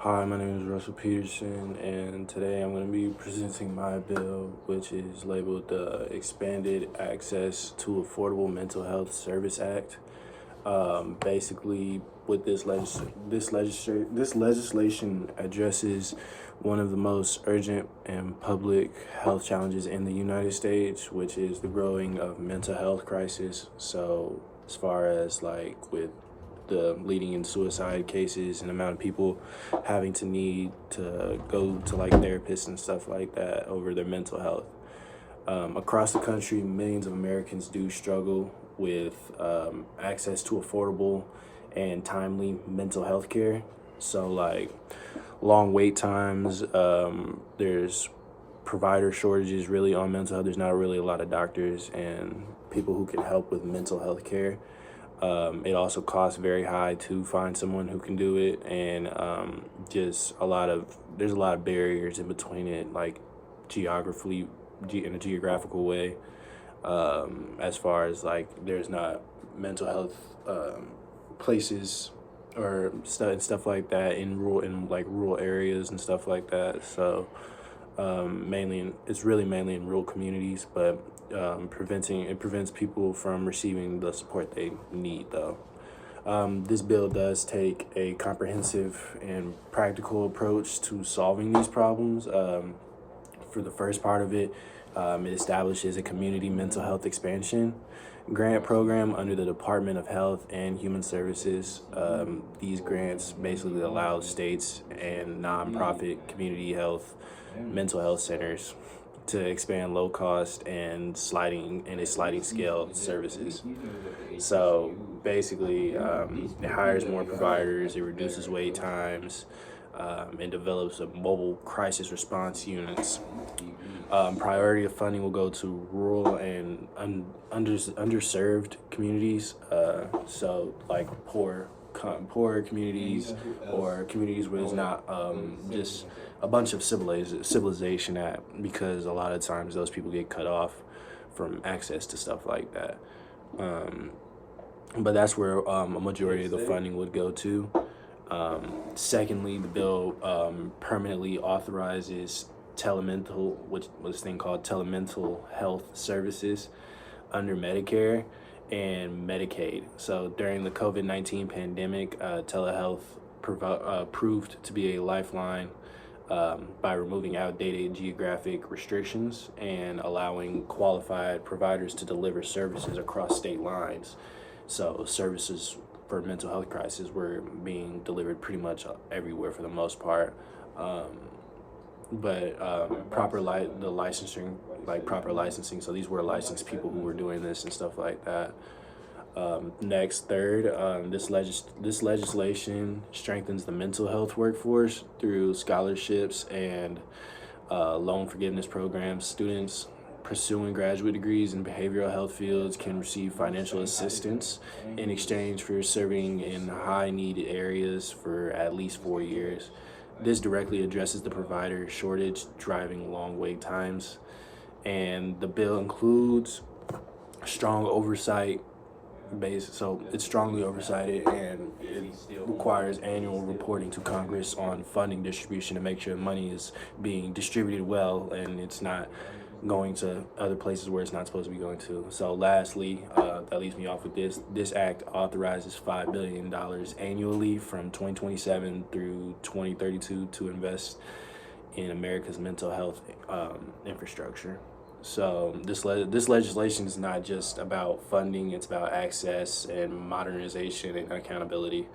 Hi, my name is Russell Peterson, and today I'm going to be presenting my bill, which is labeled the Expanded Access to Affordable Mental Health Service Act. Basically, with this legislation addresses one of the most urgent and public health challenges in the United States, which is the growing of mental health crisis. So, as far as like with the leading in suicide cases and amount of people having to need to go to like therapists and stuff like that over their mental health. Across the country, millions of Americans do struggle with access to affordable and timely mental health care. So, like long wait times, there's provider shortages really on mental health. There's not really a lot of doctors and people who can help with mental health care. It also costs very high to find someone who can do it, and there's a lot of barriers in between it, like geographically, in a geographical way. As far as like there's not mental health places or stuff like that in rural areas and stuff like that. So it's really mainly in rural communities, but it prevents people from receiving the support they need, though. This bill does take a comprehensive and practical approach to solving these problems. For the first part of it, it establishes a community mental health expansion grant program under the Department of Health and Human Services. These grants basically allow states and nonprofit community health mental health centers to expand low cost and sliding scale services. So basically, it hires more providers, it reduces wait times, and develops a mobile crisis response units. Priority of funding will go to rural and underserved communities, so like poor communities or communities where there's not just a bunch of civilization at, because a lot of times those people get cut off from access to stuff like that. But that's where a majority of the funding would go to. Secondly, the bill permanently authorizes this thing called telemental health services under Medicare and Medicaid. So during the COVID-19 pandemic, telehealth proved to be a lifeline by removing outdated geographic restrictions and allowing qualified providers to deliver services across state lines. So services for mental health crisis were being delivered pretty much everywhere for the most part. But proper licensing. So these were licensed people who were doing this and stuff like that. This legislation strengthens the mental health workforce through scholarships and loan forgiveness programs. Students pursuing graduate degrees in behavioral health fields can receive financial assistance in exchange for serving in high need areas for at least 4 years. This directly addresses the provider shortage, driving long wait times, and the bill includes strong oversight so it's strongly oversighted, and it requires annual reporting to Congress on funding distribution to make sure money is being distributed well and it's not going to other places where it's not supposed to be going to. So lastly, that leaves me off with this act authorizes $5 billion annually from 2027 through 2032 to invest in America's mental health infrastructure. So this legislation is not just about funding, it's about access and modernization and accountability.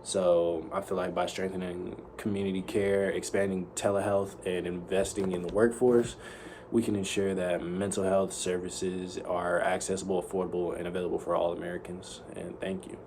So I feel like by strengthening community care, expanding telehealth, and investing in the workforce, we can ensure that mental health services are accessible, affordable, and available for all Americans. And thank you.